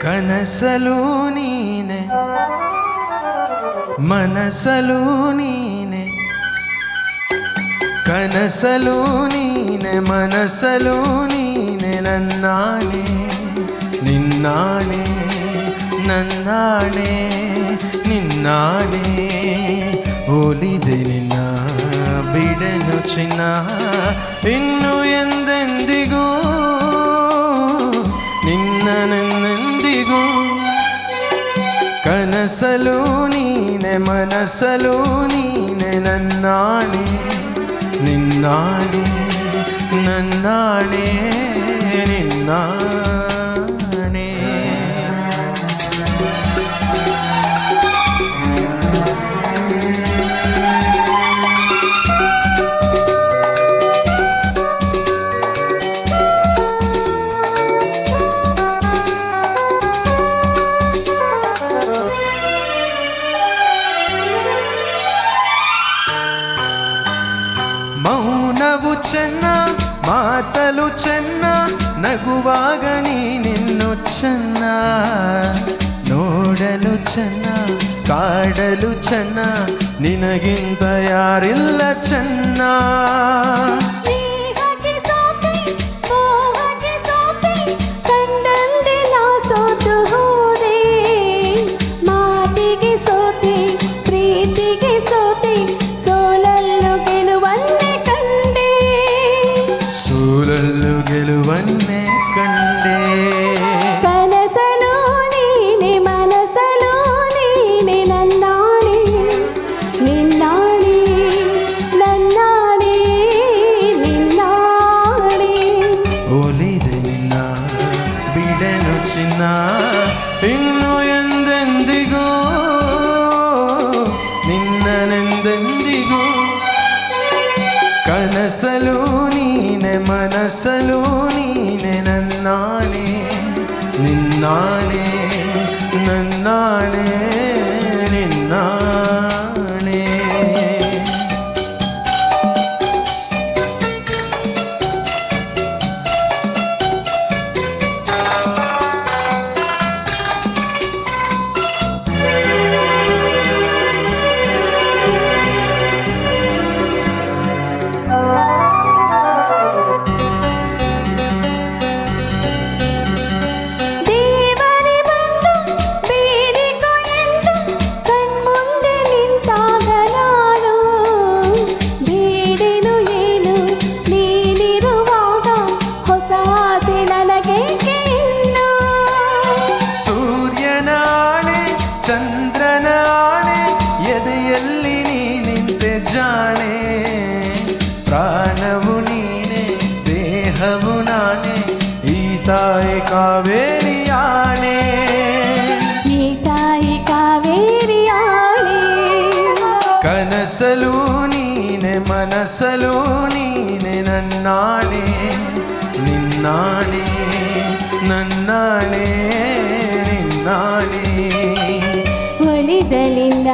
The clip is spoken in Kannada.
ಕನಸಲು ನೀನೆ ಮನಸಲು ನೀನೆ, ಕನಸಲು ನೀನೆ ಮನಸಲು ನೀನೆ, ನನ್ನಾಣೆ ನಿನ್ನಾಣೆ ನನ್ನಾಣೆ ನಿನ್ನಾಣೆ. ಒಲಿದೆ ನಿನ್ನ ಬಿಡೆನು ಚಿನ್ನ, ಇನ್ನು ಎಂದೆಂದಿಗೂ ನಿನ್ನನೆಂದಿಗೂ. ಕನಸಲು ನೀನೆ ಮನಸಲು ನೀನೆ, ನನ್ನಾಣೆ ನಿನ್ನಾಣೆ ನನ್ನಾಣೆ ನಿನ್ನಾಣೆ. ಮೌನವು ಚೆನ್ನ ಮಾತಲು ಚೆನ್ನ, ನಗುವಾಗ ನೀನಿನ್ನು ಚೆನ್ನ. ನೋಡಲು ಚೆನ್ನ ಕಾಡಲು ಚೆನ್ನ, ನಿನಗಿಂತ ಯಾರಿಲ್ಲ ಚೆನ್ನ. ಸೋಲಲ್ಲು ಗೆಲುವನ್ನೇ ಕಂಡೆ. ಕನಸಲು ನೀನೆ ಮನಸಲು ನೀನೆ, ನನ್ನಾಣೆ ನಿನ್ನಾಣೆ ನನ್ನಾಣೆ ನಿನ್ನಾಣೆ. ಒಲಿದೆ ನಿನ್ನ ಬಿಡೆನು ಚಿನ್ನ, ಇನ್ನು ಎಂದೆಂದಿಗೂ ನಿನ್ನನೆಂದೆಂದಿಗೂ. ಕನಸಲು ನೀನೆ ಮನಸಲು ನೀನೆ, ನನ್ನಾಣೆ ನಿನ್ನಾಣೆ ನನ್ನಾಣೆ ನಿನ್ನಾಣೆ. ಚಂದ್ರನಾಣೆ ಎದೆಯಲ್ಲಿ ನೀ ನಿಂತೆ ಜಾಣೆ, ಪ್ರಾಣವು ನೀನೆ ದೇಹವು ನಾನೇ, ಈ ತಾಯಿ ಕಾವೇರಿ ಆಣೆ. ಈ ತಾಯಿ ಕಾವೇರಿ ಆಣೆ. ಕನಸಲು ನೀನೆ ಮನಸಲು ನೀನೆ, ನನ್ನಾಣೆ ನಿನ್ನಾಣೆ ನನ್ನಾಣೆ ನಿನ್ನಾಣೆ. ಒಲಿದ ನಿನ್ನ